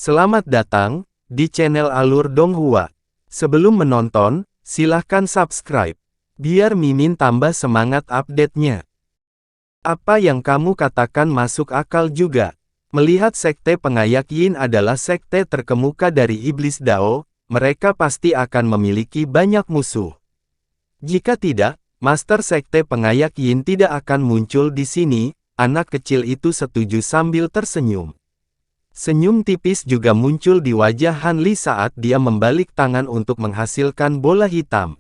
Selamat datang di channel Alur Donghua. Sebelum menonton, silahkan subscribe, biar Mimin tambah semangat update-nya. Apa yang kamu katakan masuk akal juga. Melihat sekte pengayak Yin adalah sekte terkemuka dari Iblis Dao, mereka pasti akan memiliki banyak musuh. Jika tidak, Master Sekte Pengayak Yin tidak akan muncul di sini. Anak kecil itu setuju sambil tersenyum. Senyum tipis juga muncul di wajah Han Li saat dia membalik tangan untuk menghasilkan bola hitam.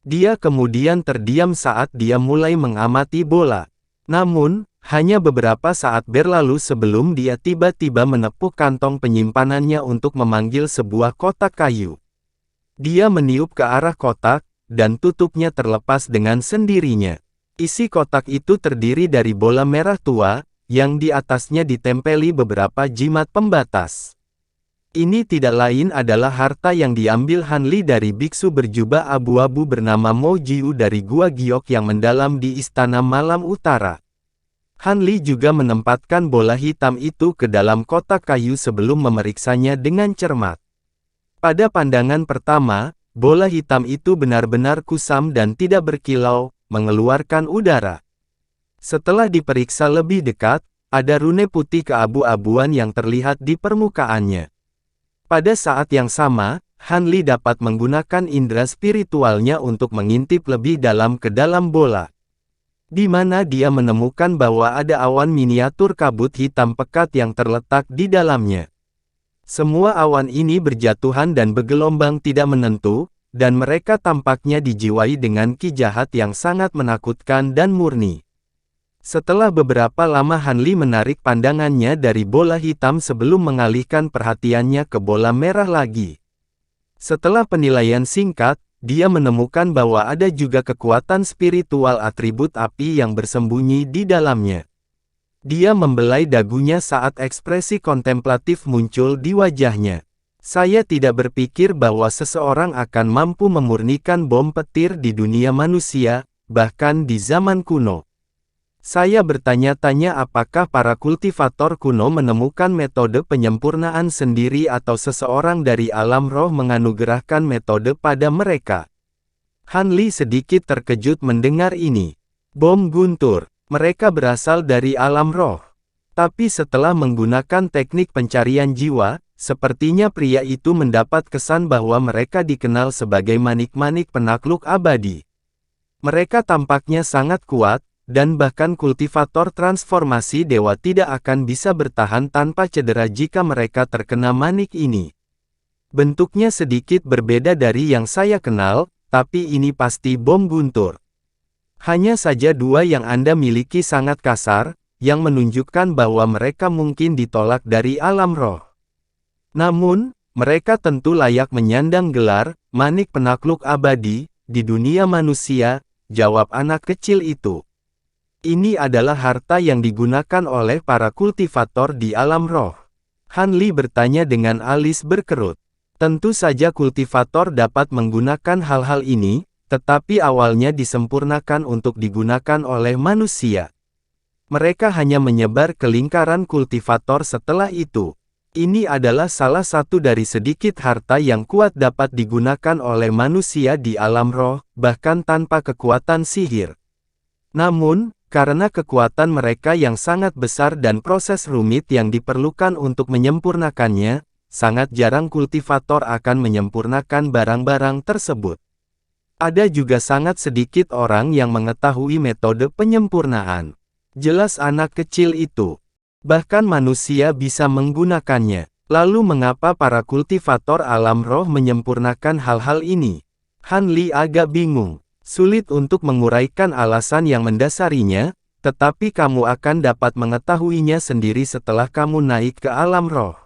Dia kemudian terdiam saat dia mulai mengamati bola. Namun, hanya beberapa saat berlalu sebelum dia tiba-tiba menepuk kantong penyimpanannya untuk memanggil sebuah kotak kayu. Dia meniup ke arah kotak, dan tutupnya terlepas dengan sendirinya. Isi kotak itu terdiri dari bola merah tua, yang di atasnya ditempeli beberapa jimat pembatas. Ini tidak lain adalah harta yang diambil Han Li dari biksu berjubah abu-abu bernama Mo Jiu dari Gua Giok yang mendalam di Istana Malam Utara. Han Li juga menempatkan bola hitam itu ke dalam kotak kayu sebelum memeriksanya dengan cermat. Pada pandangan pertama, bola hitam itu benar-benar kusam dan tidak berkilau, mengeluarkan udara. Setelah diperiksa lebih dekat, ada rune putih keabu-abuan yang terlihat di permukaannya. Pada saat yang sama, Han Li dapat menggunakan indera spiritualnya untuk mengintip lebih dalam ke dalam bola. Di mana dia menemukan bahwa ada awan miniatur kabut hitam pekat yang terletak di dalamnya. Semua awan ini berjatuhan dan bergelombang tidak menentu, dan mereka tampaknya dijiwai dengan ki jahat yang sangat menakutkan dan murni. Setelah beberapa lama Han Li menarik pandangannya dari bola hitam sebelum mengalihkan perhatiannya ke bola merah lagi. Setelah penilaian singkat, dia menemukan bahwa ada juga kekuatan spiritual atribut api yang bersembunyi di dalamnya. Dia membelai dagunya saat ekspresi kontemplatif muncul di wajahnya. Saya tidak berpikir bahwa seseorang akan mampu memurnikan bom petir di dunia manusia, bahkan di zaman kuno. Saya bertanya-tanya apakah para kultivator kuno menemukan metode penyempurnaan sendiri atau seseorang dari alam roh menganugerahkan metode pada mereka. Han Li sedikit terkejut mendengar ini. Bom guntur, mereka berasal dari alam roh. Tapi setelah menggunakan teknik pencarian jiwa, sepertinya pria itu mendapat kesan bahwa mereka dikenal sebagai manik-manik penakluk abadi. Mereka tampaknya sangat kuat, dan bahkan kultivator transformasi dewa tidak akan bisa bertahan tanpa cedera jika mereka terkena manik ini. Bentuknya sedikit berbeda dari yang saya kenal, tapi ini pasti bom guntur. Hanya saja dua yang Anda miliki sangat kasar, yang menunjukkan bahwa mereka mungkin ditolak dari alam roh. Namun, mereka tentu layak menyandang gelar manik penakluk abadi di dunia manusia, jawab anak kecil itu. Ini adalah harta yang digunakan oleh para kultivator di alam roh. Han Li bertanya dengan alis berkerut. Tentu saja kultivator dapat menggunakan hal-hal ini, tetapi awalnya disempurnakan untuk digunakan oleh manusia. Mereka hanya menyebar ke lingkaran kultivator setelah itu. Ini adalah salah satu dari sedikit harta yang kuat dapat digunakan oleh manusia di alam roh, bahkan tanpa kekuatan sihir. Namun, karena kekuatan mereka yang sangat besar dan proses rumit yang diperlukan untuk menyempurnakannya, sangat jarang kultivator akan menyempurnakan barang-barang tersebut. Ada juga sangat sedikit orang yang mengetahui metode penyempurnaan. Jelas anak kecil itu. Bahkan manusia bisa menggunakannya. Lalu mengapa para kultivator alam roh menyempurnakan hal-hal ini? Han Li agak bingung. Sulit untuk menguraikan alasan yang mendasarinya, tetapi kamu akan dapat mengetahuinya sendiri setelah kamu naik ke alam roh.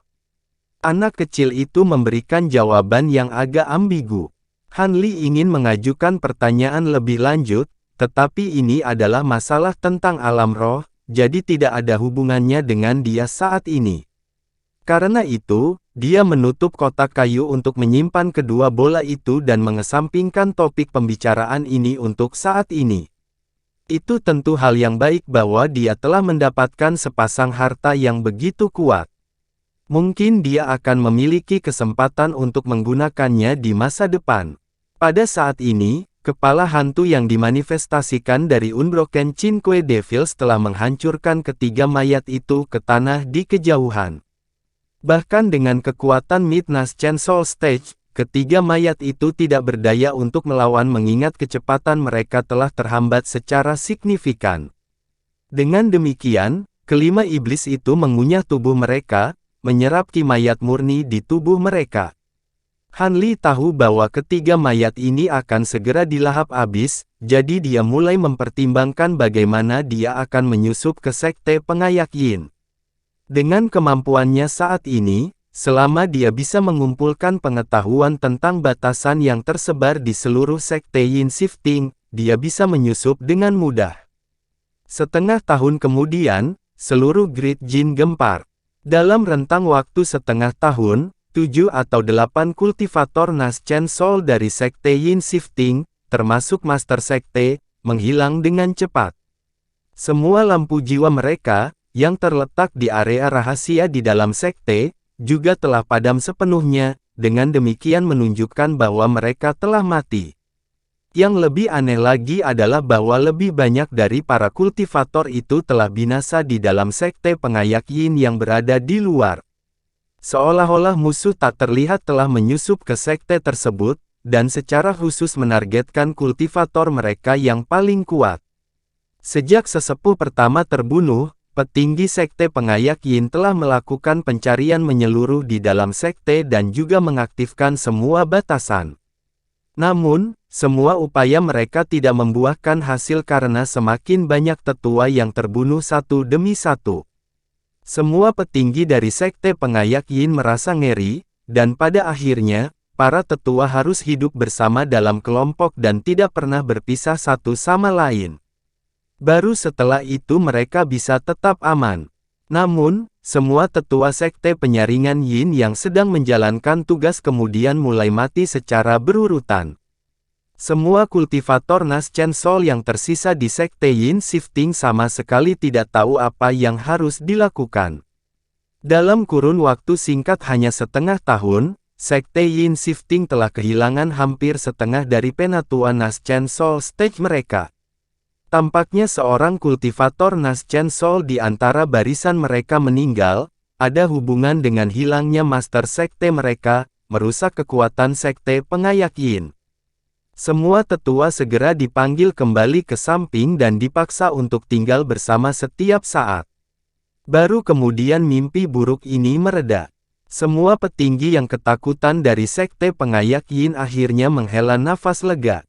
Anak kecil itu memberikan jawaban yang agak ambigu. Han Li ingin mengajukan pertanyaan lebih lanjut, tetapi ini adalah masalah tentang alam roh, jadi tidak ada hubungannya dengan dia saat ini. Karena itu, dia menutup kotak kayu untuk menyimpan kedua bola itu dan mengesampingkan topik pembicaraan ini untuk saat ini. Itu tentu hal yang baik bahwa dia telah mendapatkan sepasang harta yang begitu kuat. Mungkin dia akan memiliki kesempatan untuk menggunakannya di masa depan. Pada saat ini, kepala hantu yang dimanifestasikan dari Unbroken Cinque Devils telah menghancurkan ketiga mayat itu ke tanah di kejauhan. Bahkan dengan kekuatan Midnight Chainsaw Stage, ketiga mayat itu tidak berdaya untuk melawan mengingat kecepatan mereka telah terhambat secara signifikan. Dengan demikian, kelima iblis itu mengunyah tubuh mereka, menyerap ki mayat murni di tubuh mereka. Han Li tahu bahwa ketiga mayat ini akan segera dilahap habis, jadi dia mulai mempertimbangkan bagaimana dia akan menyusup ke sekte pengayak Yin. Dengan kemampuannya saat ini, selama dia bisa mengumpulkan pengetahuan tentang batasan yang tersebar di seluruh sekte Yin Shifting, dia bisa menyusup dengan mudah. Setengah tahun kemudian, seluruh Great Jin gempar. Dalam rentang waktu setengah tahun, 7 atau 8 kultivator Naschen Soul dari sekte Yin Shifting, termasuk Master Sekte, menghilang dengan cepat. Semua lampu jiwa mereka, yang terletak di area rahasia di dalam sekte, juga telah padam sepenuhnya, dengan demikian menunjukkan bahwa mereka telah mati. Yang lebih aneh lagi adalah bahwa lebih banyak dari para kultivator itu telah binasa di dalam sekte pengayak Yin yang berada di luar. Seolah-olah musuh tak terlihat telah menyusup ke sekte tersebut, dan secara khusus menargetkan kultivator mereka yang paling kuat. Sejak sesepuh pertama terbunuh, petinggi sekte pengayak Yin telah melakukan pencarian menyeluruh di dalam sekte dan juga mengaktifkan semua batasan. Namun, semua upaya mereka tidak membuahkan hasil karena semakin banyak tetua yang terbunuh satu demi satu. Semua petinggi dari sekte pengayak Yin merasa ngeri, dan pada akhirnya, para tetua harus hidup bersama dalam kelompok dan tidak pernah berpisah satu sama lain. Baru setelah itu mereka bisa tetap aman. Namun, semua tetua sekte penyaringan Yin yang sedang menjalankan tugas kemudian mulai mati secara berurutan. Semua kultivator Naschen Soul yang tersisa di sekte Yin Shifting sama sekali tidak tahu apa yang harus dilakukan. Dalam kurun waktu singkat hanya setengah tahun, sekte Yin Shifting telah kehilangan hampir setengah dari penatua Naschen Soul stage mereka. Tampaknya seorang kultivator Naschen Soul di antara barisan mereka meninggal, ada hubungan dengan hilangnya master sekte mereka, merusak kekuatan sekte pengayak Yin. Semua tetua segera dipanggil kembali ke samping dan dipaksa untuk tinggal bersama setiap saat. Baru kemudian mimpi buruk ini mereda. Semua petinggi yang ketakutan dari sekte pengayak Yin akhirnya menghela nafas lega.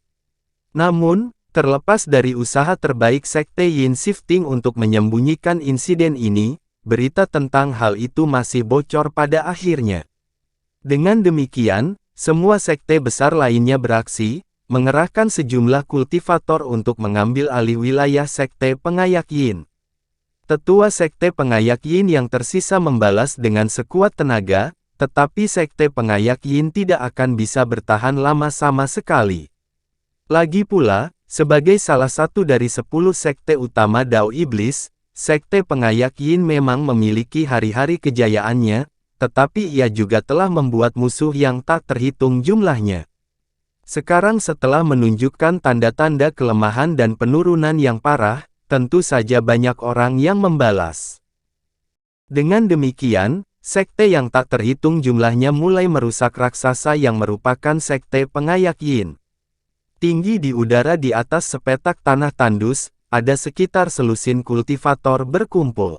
Namun, terlepas dari usaha terbaik sekte Yin Shifting untuk menyembunyikan insiden ini, berita tentang hal itu masih bocor pada akhirnya. Dengan demikian, semua sekte besar lainnya beraksi, mengerahkan sejumlah kultivator untuk mengambil alih wilayah sekte pengayak Yin. Tetua sekte pengayak Yin yang tersisa membalas dengan sekuat tenaga, tetapi sekte pengayak Yin tidak akan bisa bertahan lama sama sekali. Lagi pula, sebagai salah satu dari 10 sekte utama Dao Iblis, sekte pengayak Yin memang memiliki hari-hari kejayaannya, tetapi ia juga telah membuat musuh yang tak terhitung jumlahnya. Sekarang setelah menunjukkan tanda-tanda kelemahan dan penurunan yang parah, tentu saja banyak orang yang membalas. Dengan demikian, sekte yang tak terhitung jumlahnya mulai merusak raksasa yang merupakan sekte pengayak Yin. Tinggi di udara di atas sepetak tanah tandus, ada sekitar selusin kultivator berkumpul.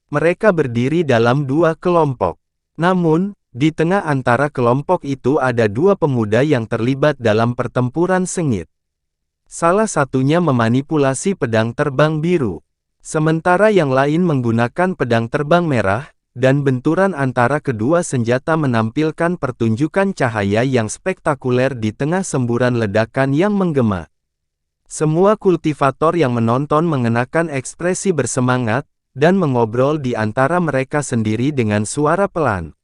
Mereka berdiri dalam dua kelompok. Namun, di tengah antara kelompok itu ada dua pemuda yang terlibat dalam pertempuran sengit. Salah satunya memanipulasi pedang terbang biru. Sementara yang lain menggunakan pedang terbang merah, dan benturan antara kedua senjata menampilkan pertunjukan cahaya yang spektakuler di tengah semburan ledakan yang menggema. Semua kultivator yang menonton mengenakan ekspresi bersemangat, dan mengobrol di antara mereka sendiri dengan suara pelan.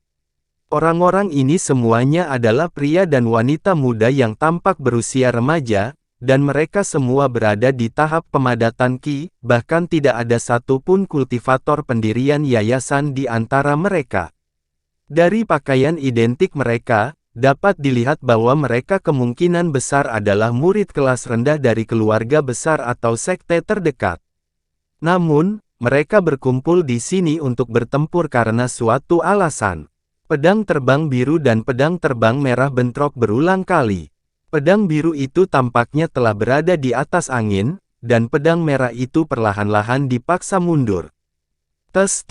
Orang-orang ini semuanya adalah pria dan wanita muda yang tampak berusia remaja, dan mereka semua berada di tahap pemadatan ki, bahkan tidak ada satupun kultivator pendirian yayasan di antara mereka. Dari pakaian identik mereka, dapat dilihat bahwa mereka kemungkinan besar adalah murid kelas rendah dari keluarga besar atau sekte terdekat. Namun, mereka berkumpul di sini untuk bertempur karena suatu alasan. Pedang terbang biru dan pedang terbang merah bentrok berulang kali. Pedang biru itu tampaknya telah berada di atas angin, dan pedang merah itu perlahan-lahan dipaksa mundur. Tes,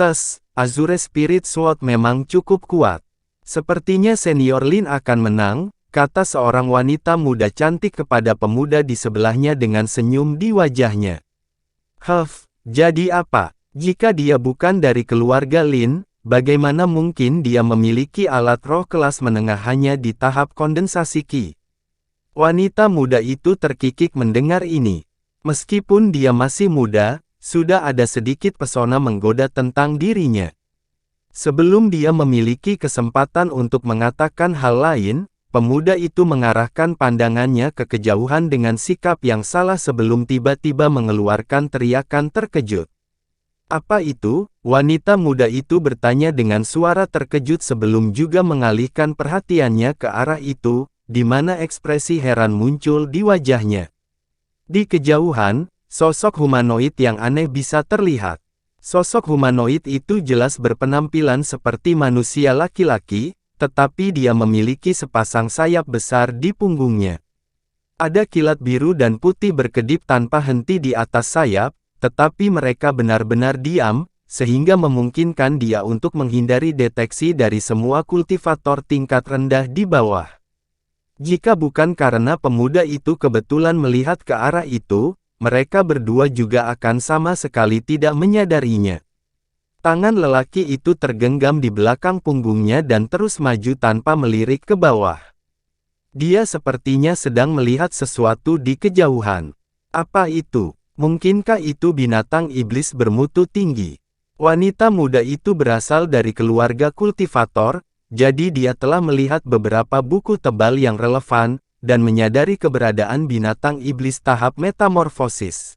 Azure Spirit Sword memang cukup kuat. Sepertinya Senior Lin akan menang, kata seorang wanita muda cantik kepada pemuda di sebelahnya dengan senyum di wajahnya. Jadi apa? Jika dia bukan dari keluarga Lin, bagaimana mungkin dia memiliki alat roh kelas menengah hanya di tahap kondensasi Qi? Wanita muda itu terkikik mendengar ini. Meskipun dia masih muda, sudah ada sedikit pesona menggoda tentang dirinya. Sebelum dia memiliki kesempatan untuk mengatakan hal lain, pemuda itu mengarahkan pandangannya ke kejauhan dengan sikap yang salah sebelum tiba-tiba mengeluarkan teriakan terkejut. Apa itu? Wanita muda itu bertanya dengan suara terkejut sebelum juga mengalihkan perhatiannya ke arah itu, di mana ekspresi heran muncul di wajahnya. Di kejauhan, sosok humanoid yang aneh bisa terlihat. Sosok humanoid itu jelas berpenampilan seperti manusia laki-laki, tetapi dia memiliki sepasang sayap besar di punggungnya. Ada kilat biru dan putih berkedip tanpa henti di atas sayap, tetapi mereka benar-benar diam, sehingga memungkinkan dia untuk menghindari deteksi dari semua kultivator tingkat rendah di bawah. Jika bukan karena pemuda itu kebetulan melihat ke arah itu, mereka berdua juga akan sama sekali tidak menyadarinya. Tangan lelaki itu tergenggam di belakang punggungnya dan terus maju tanpa melirik ke bawah. Dia sepertinya sedang melihat sesuatu di kejauhan. Apa itu? Mungkinkah itu binatang iblis bermutu tinggi? Wanita muda itu berasal dari keluarga kultivator, jadi dia telah melihat beberapa buku tebal yang relevan, dan menyadari keberadaan binatang iblis tahap metamorfosis.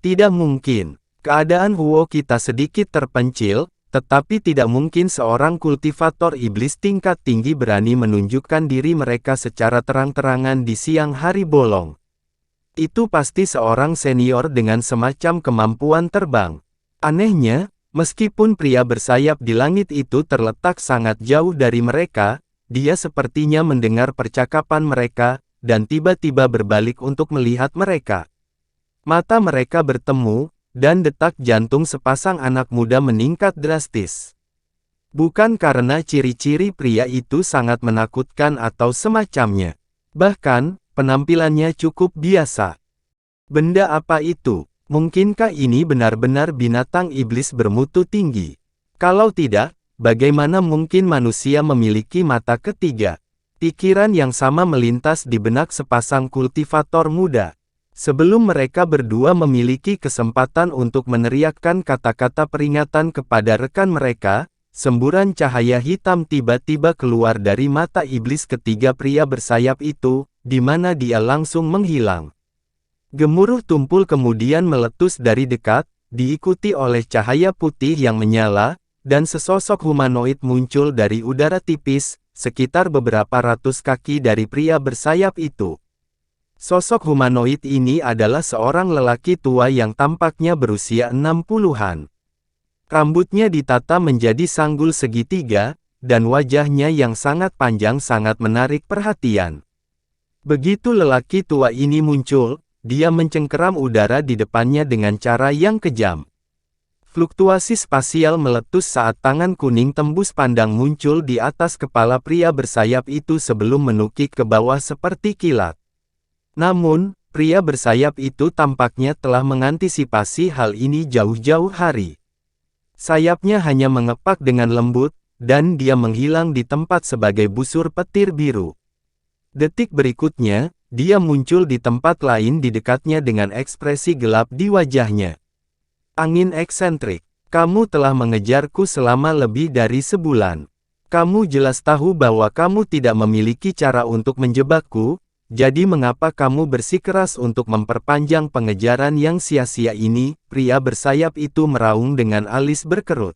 Tidak mungkin. Keadaan Huo kita sedikit terpencil, tetapi tidak mungkin seorang kultivator iblis tingkat tinggi berani menunjukkan diri mereka secara terang-terangan di siang hari bolong. Itu pasti seorang senior dengan semacam kemampuan terbang. Anehnya, meskipun pria bersayap di langit itu terletak sangat jauh dari mereka, dia sepertinya mendengar percakapan mereka, dan tiba-tiba berbalik untuk melihat mereka. Mata mereka bertemu, dan detak jantung sepasang anak muda meningkat drastis. Bukan karena ciri-ciri pria itu sangat menakutkan atau semacamnya. Bahkan, penampilannya cukup biasa. Benda apa itu? Mungkinkah ini benar-benar binatang iblis bermutu tinggi? Kalau tidak, bagaimana mungkin manusia memiliki mata ketiga? Pikiran yang sama melintas di benak sepasang kultivator muda. Sebelum mereka berdua memiliki kesempatan untuk meneriakkan kata-kata peringatan kepada rekan mereka, semburan cahaya hitam tiba-tiba keluar dari mata iblis ketiga pria bersayap itu, di mana dia langsung menghilang. Gemuruh tumpul kemudian meletus dari dekat, diikuti oleh cahaya putih yang menyala, dan sesosok humanoid muncul dari udara tipis, sekitar beberapa ratus kaki dari pria bersayap itu. Sosok humanoid ini adalah seorang lelaki tua yang tampaknya berusia 60-an. Rambutnya ditata menjadi sanggul segitiga, dan wajahnya yang sangat panjang sangat menarik perhatian. Begitu lelaki tua ini muncul, dia mencengkeram udara di depannya dengan cara yang kejam. Fluktuasi spasial meletus saat tangan kuning tembus pandang muncul di atas kepala pria bersayap itu sebelum menukik ke bawah seperti kilat. Namun, pria bersayap itu tampaknya telah mengantisipasi hal ini jauh-jauh hari. Sayapnya hanya mengepak dengan lembut, dan dia menghilang di tempat sebagai busur petir biru. Detik berikutnya, dia muncul di tempat lain di dekatnya dengan ekspresi gelap di wajahnya. Angin eksentrik, kamu telah mengejarku selama lebih dari sebulan. Kamu jelas tahu bahwa kamu tidak memiliki cara untuk menjebakku, jadi mengapa kamu bersikeras untuk memperpanjang pengejaran yang sia-sia ini? Pria bersayap itu meraung dengan alis berkerut.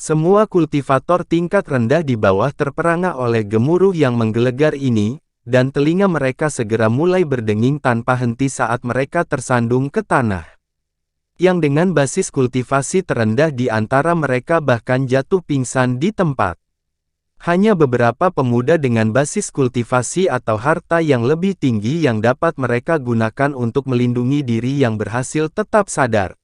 Semua kultivator tingkat rendah di bawah terperangah oleh gemuruh yang menggelegar ini, dan telinga mereka segera mulai berdenging tanpa henti saat mereka tersandung ke tanah. Yang dengan basis kultivasi terendah di antara mereka bahkan jatuh pingsan di tempat. Hanya beberapa pemuda dengan basis kultivasi atau harta yang lebih tinggi yang dapat mereka gunakan untuk melindungi diri yang berhasil tetap sadar.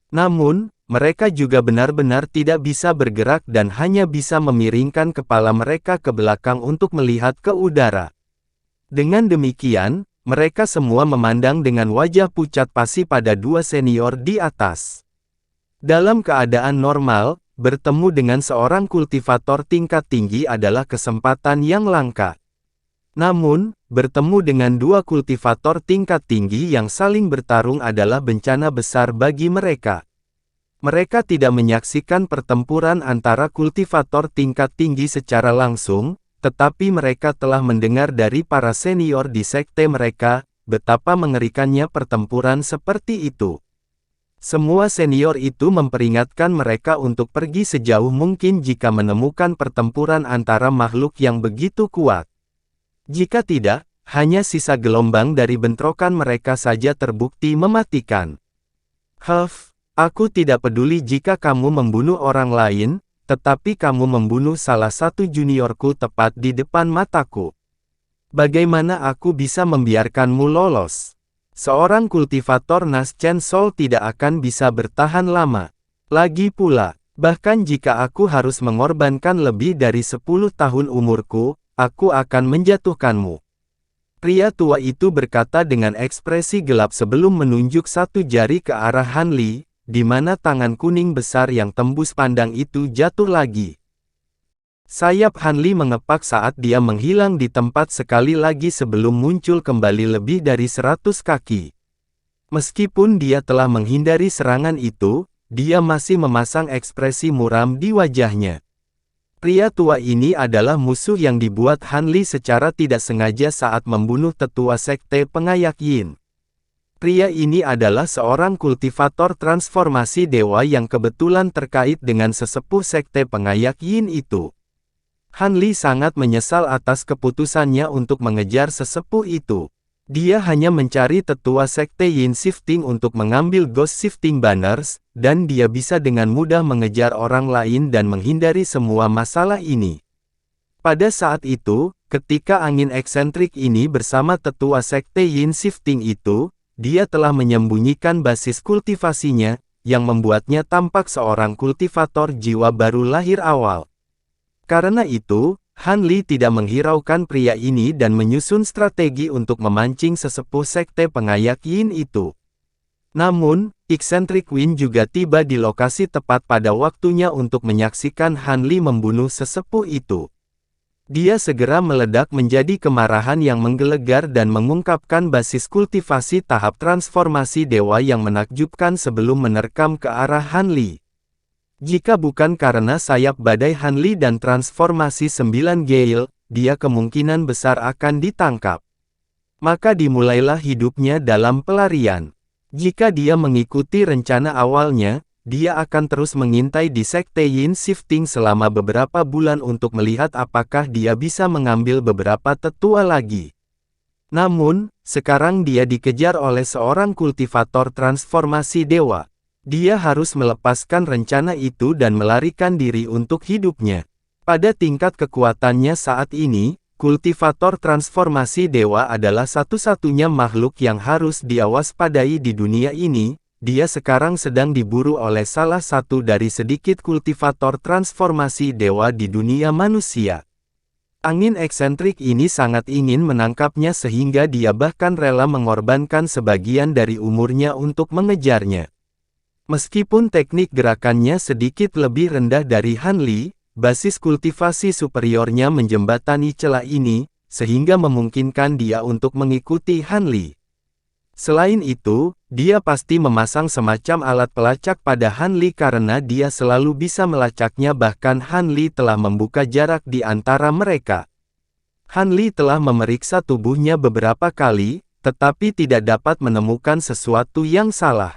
Namun, mereka juga benar-benar tidak bisa bergerak dan hanya bisa memiringkan kepala mereka ke belakang untuk melihat ke udara. Dengan demikian, mereka semua memandang dengan wajah pucat pasi pada dua senior di atas. Dalam keadaan normal, bertemu dengan seorang kultivator tingkat tinggi adalah kesempatan yang langka. Namun, bertemu dengan dua kultivator tingkat tinggi yang saling bertarung adalah bencana besar bagi mereka. Mereka tidak menyaksikan pertempuran antara kultivator tingkat tinggi secara langsung, tetapi mereka telah mendengar dari para senior di sekte mereka, betapa mengerikannya pertempuran seperti itu. Semua senior itu memperingatkan mereka untuk pergi sejauh mungkin jika menemukan pertempuran antara makhluk yang begitu kuat. Jika tidak, hanya sisa gelombang dari bentrokan mereka saja terbukti mematikan. Aku tidak peduli jika kamu membunuh orang lain, tetapi kamu membunuh salah satu juniorku tepat di depan mataku. Bagaimana aku bisa membiarkanmu lolos? Seorang kultivator Nas Chen Sol tidak akan bisa bertahan lama. Lagi pula, bahkan jika aku harus mengorbankan lebih dari 10 tahun umurku, aku akan menjatuhkanmu. Pria tua itu berkata dengan ekspresi gelap sebelum menunjuk satu jari ke arah Han Li, di mana tangan kuning besar yang tembus pandang itu jatuh lagi. Sayap Han Li mengepak saat dia menghilang di tempat sekali lagi sebelum muncul kembali lebih dari 100 kaki. Meskipun dia telah menghindari serangan itu, dia masih memasang ekspresi muram di wajahnya. Pria tua ini adalah musuh yang dibuat Han Li secara tidak sengaja saat membunuh tetua sekte pengayak Yin. Pria ini adalah seorang kultivator transformasi dewa yang kebetulan terkait dengan sesepuh sekte pengayak Yin itu. Han Li sangat menyesal atas keputusannya untuk mengejar sesepuh itu. Dia hanya mencari tetua sekte Yin Shifting untuk mengambil Ghost Shifting Banners, dan dia bisa dengan mudah mengejar orang lain dan menghindari semua masalah ini. Pada saat itu, ketika angin eksentrik ini bersama tetua sekte Yin Shifting itu, dia telah menyembunyikan basis kultivasinya, yang membuatnya tampak seorang kultivator jiwa baru lahir awal. Karena itu, Han Li tidak menghiraukan pria ini dan menyusun strategi untuk memancing sesepuh sekte pengayak Yin itu. Namun, Eccentric Wind juga tiba di lokasi tepat pada waktunya untuk menyaksikan Han Li membunuh sesepuh itu. Dia segera meledak menjadi kemarahan yang menggelegar dan mengungkapkan basis kultivasi tahap transformasi dewa yang menakjubkan sebelum menerkam ke arah Han Li. Jika bukan karena sayap badai Han Li dan transformasi 9 Gale, dia kemungkinan besar akan ditangkap. Maka dimulailah hidupnya dalam pelarian. Jika dia mengikuti rencana awalnya, dia akan terus mengintai di sekte Yin Shifting selama beberapa bulan untuk melihat apakah dia bisa mengambil beberapa tetua lagi. Namun, sekarang dia dikejar oleh seorang kultivator transformasi dewa. Dia harus melepaskan rencana itu dan melarikan diri untuk hidupnya. Pada tingkat kekuatannya saat ini, kultivator transformasi dewa adalah satu-satunya makhluk yang harus diwaspadai di dunia ini. Dia sekarang sedang diburu oleh salah satu dari sedikit kultivator transformasi dewa di dunia manusia. Angin eksentrik ini sangat ingin menangkapnya sehingga dia bahkan rela mengorbankan sebagian dari umurnya untuk mengejarnya. Meskipun teknik gerakannya sedikit lebih rendah dari Han Li, basis kultivasi superiornya menjembatani celah ini, sehingga memungkinkan dia untuk mengikuti Han Li. Selain itu, dia pasti memasang semacam alat pelacak pada Han Li karena dia selalu bisa melacaknya, bahkan Han Li telah membuka jarak di antara mereka. Han Li telah memeriksa tubuhnya beberapa kali, tetapi tidak dapat menemukan sesuatu yang salah.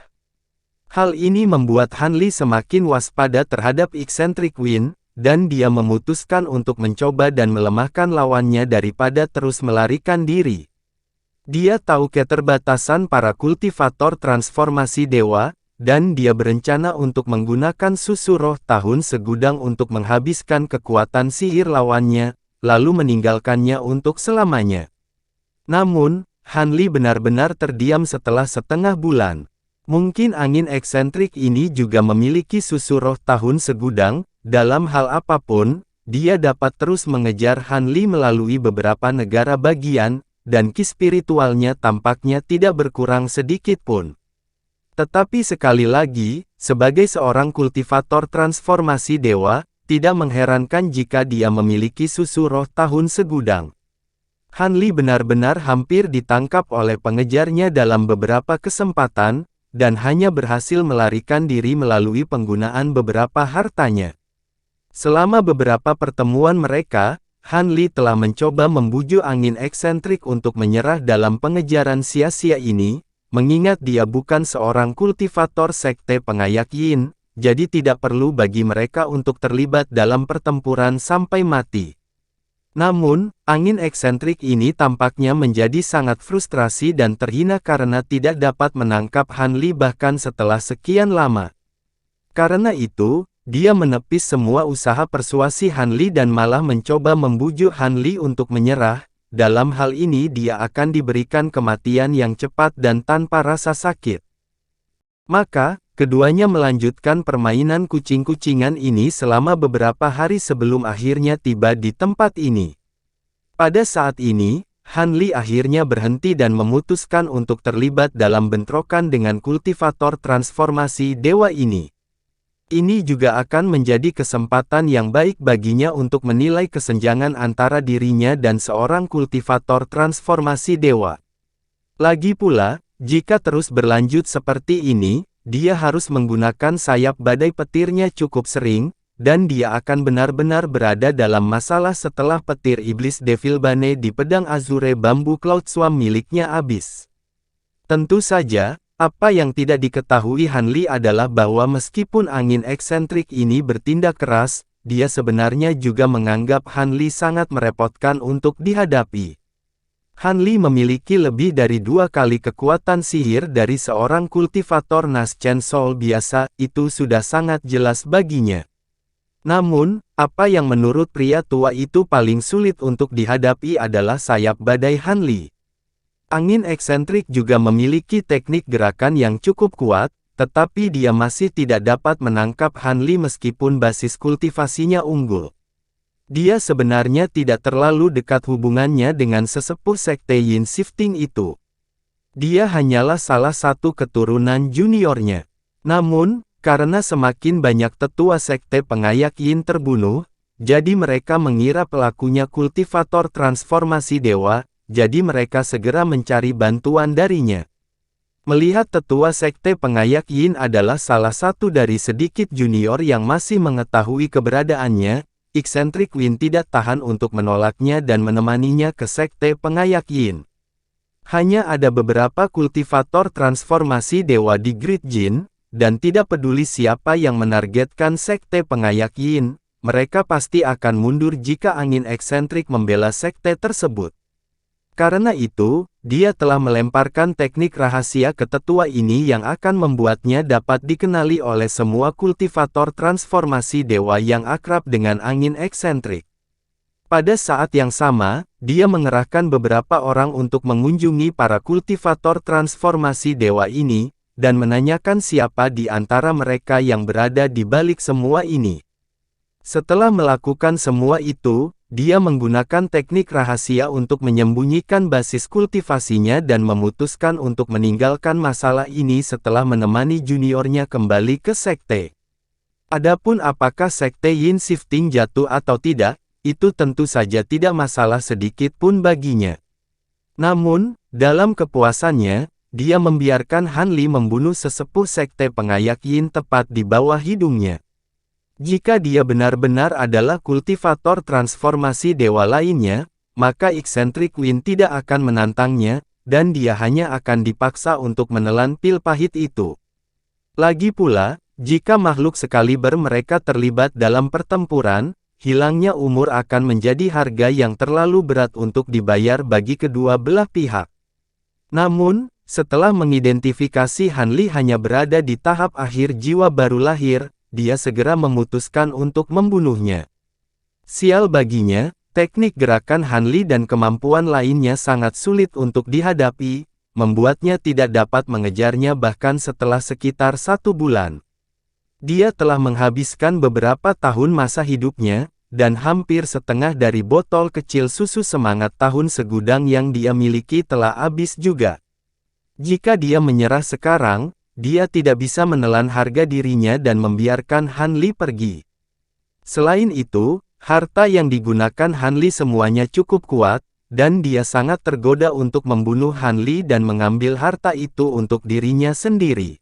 Hal ini membuat Han Li semakin waspada terhadap eksentrik Qin, dan dia memutuskan untuk mencoba dan melemahkan lawannya daripada terus melarikan diri. Dia tahu keterbatasan para kultivator transformasi dewa, dan dia berencana untuk menggunakan susu roh tahun segudang untuk menghabiskan kekuatan sihir lawannya, lalu meninggalkannya untuk selamanya. Namun, Han Li benar-benar terdiam setelah setengah bulan. Mungkin angin eksentrik ini juga memiliki susu roh tahun segudang, dalam hal apapun, dia dapat terus mengejar Han Li melalui beberapa negara bagian, dan ki spiritualnya tampaknya tidak berkurang sedikit pun. Tetapi sekali lagi, sebagai seorang kultivator transformasi dewa, tidak mengherankan jika dia memiliki susu roh tahun segudang. Han Li benar-benar hampir ditangkap oleh pengejarnya dalam beberapa kesempatan, dan hanya berhasil melarikan diri melalui penggunaan beberapa hartanya. Selama beberapa pertemuan mereka, Han Li telah mencoba membujuk angin eksentrik untuk menyerah dalam pengejaran sia-sia ini, mengingat dia bukan seorang kultivator sekte pengayak Yin, jadi tidak perlu bagi mereka untuk terlibat dalam pertempuran sampai mati. Namun, angin eksentrik ini tampaknya menjadi sangat frustrasi dan terhina karena tidak dapat menangkap Han Li bahkan setelah sekian lama. Karena itu, dia menepis semua usaha persuasi Han Li dan malah mencoba membujuk Han Li untuk menyerah. Dalam hal ini dia akan diberikan kematian yang cepat dan tanpa rasa sakit. Maka, keduanya melanjutkan permainan kucing-kucingan ini selama beberapa hari sebelum akhirnya tiba di tempat ini. Pada saat ini, Han Li akhirnya berhenti dan memutuskan untuk terlibat dalam bentrokan dengan kultivator transformasi dewa ini. Ini juga akan menjadi kesempatan yang baik baginya untuk menilai kesenjangan antara dirinya dan seorang kultivator transformasi dewa. Lagi pula, jika terus berlanjut seperti ini, dia harus menggunakan sayap badai petirnya cukup sering, dan dia akan benar-benar berada dalam masalah setelah petir iblis Devil Bane di pedang Azure Bambu Cloud Swarm miliknya habis. Tentu saja, apa yang tidak diketahui Han Li adalah bahwa meskipun angin eksentrik ini bertindak keras, dia sebenarnya juga menganggap Han Li sangat merepotkan untuk dihadapi. Han Li memiliki lebih dari 2 kali kekuatan sihir dari seorang kultivator Nas Chen Soul biasa, itu sudah sangat jelas baginya. Namun, apa yang menurut pria tua itu paling sulit untuk dihadapi adalah sayap badai Han Li. Angin eksentrik juga memiliki teknik gerakan yang cukup kuat, tetapi dia masih tidak dapat menangkap Han Li meskipun basis kultivasinya unggul. Dia sebenarnya tidak terlalu dekat hubungannya dengan sesepuh sekte Yin Shifting itu. Dia hanyalah salah satu keturunan juniornya. Namun, karena semakin banyak tetua sekte pengayak Yin terbunuh, jadi mereka mengira pelakunya kultivator transformasi dewa, jadi mereka segera mencari bantuan darinya. Melihat tetua sekte pengayak Yin adalah salah satu dari sedikit junior yang masih mengetahui keberadaannya, eksentrik Qin tidak tahan untuk menolaknya dan menemaninya ke sekte pengayak Yin. Hanya ada beberapa kultivator transformasi dewa di Great Jin, dan tidak peduli siapa yang menargetkan sekte pengayak Yin, mereka pasti akan mundur jika angin eksentrik membela sekte tersebut. Karena itu, dia telah melemparkan teknik rahasia ke tetua ini yang akan membuatnya dapat dikenali oleh semua kultivator transformasi dewa yang akrab dengan angin eksentrik. Pada saat yang sama, dia mengerahkan beberapa orang untuk mengunjungi para kultivator transformasi dewa ini, dan menanyakan siapa di antara mereka yang berada di balik semua ini. Setelah melakukan semua itu, dia menggunakan teknik rahasia untuk menyembunyikan basis kultivasinya dan memutuskan untuk meninggalkan masalah ini setelah menemani juniornya kembali ke sekte. Adapun apakah sekte Yin Shifting jatuh atau tidak, itu tentu saja tidak masalah sedikit pun baginya. Namun, dalam kepuasannya, dia membiarkan Han Li membunuh sesepuh sekte pengayak Yin tepat di bawah hidungnya. Jika dia benar-benar adalah kultivator transformasi dewa lainnya, maka eksentrik Qin tidak akan menantangnya, dan dia hanya akan dipaksa untuk menelan pil pahit itu. Lagi pula, jika makhluk sekaliber mereka terlibat dalam pertempuran, hilangnya umur akan menjadi harga yang terlalu berat untuk dibayar bagi kedua belah pihak. Namun, setelah mengidentifikasi Han Li hanya berada di tahap akhir jiwa baru lahir, dia segera memutuskan untuk membunuhnya. Sial baginya, teknik gerakan Han Li dan kemampuan lainnya sangat sulit untuk dihadapi, membuatnya tidak dapat mengejarnya bahkan setelah sekitar 1 bulan. Dia telah menghabiskan beberapa tahun masa hidupnya, dan hampir setengah dari botol kecil susu semangat tahun segudang yang dia miliki telah habis juga. Jika dia menyerah sekarang, dia tidak bisa menelan harga dirinya dan membiarkan Han Li pergi. Selain itu, harta yang digunakan Han Li semuanya cukup kuat, dan dia sangat tergoda untuk membunuh Han Li dan mengambil harta itu untuk dirinya sendiri.